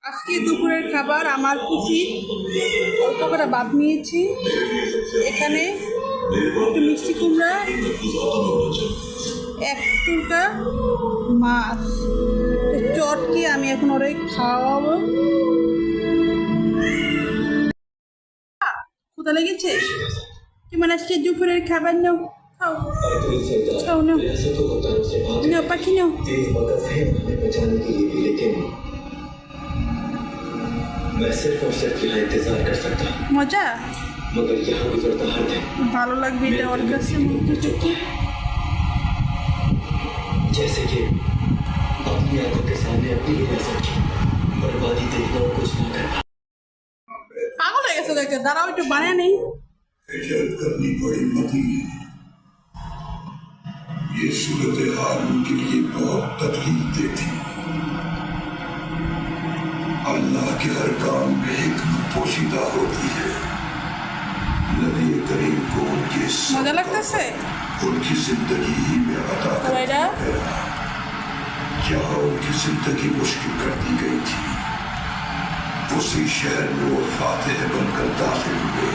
আজকে দুপুরের খাবার আমার খুশি অল্প করে ভাত নিয়েছি। এখানে একটু মিষ্টি কুমড়া, এক টুকরা মাছ, চটকে আমি এখন ওরে খাওয়াবো। ক্ষুধা লেগেছে? কি মানে আজকে দুপুরের খাবার নাও, খাও খাও, নাও নাও পাখি নাও। मैं सिर्फ और सिर्फ यहाँ इंतजार कर सकता हूँ মজা, मगर यहाँ गुजरता हर दिन ভালো লাগবে এটা ওর কাছে মুগ্ধ চোখে। जैसे कि अपनी आंखों के सामने अपनी ही नजर की बर्बादी देखना और कुछ ना करना। পাগল হয়ে গেছে দেখে, দাঁড়াও একটু বানিয়ে নেই। हिजरत करनी पड़ी मदीने। ये सूरत हाल उनके लिए बहुत तकलीफ देती। अल्लाह के हर काम में हिकमत पोशीदा होती है। नबी करीम को उनके মজা লাগতেছে उनकी जिंदगी ही में अता कर ওইটা। दिया गया। जहाँ उनकी जिंदगी मुश्किल कर दी गई थी, उसी शहर में वो फातेह बनकर दाखिल हुए।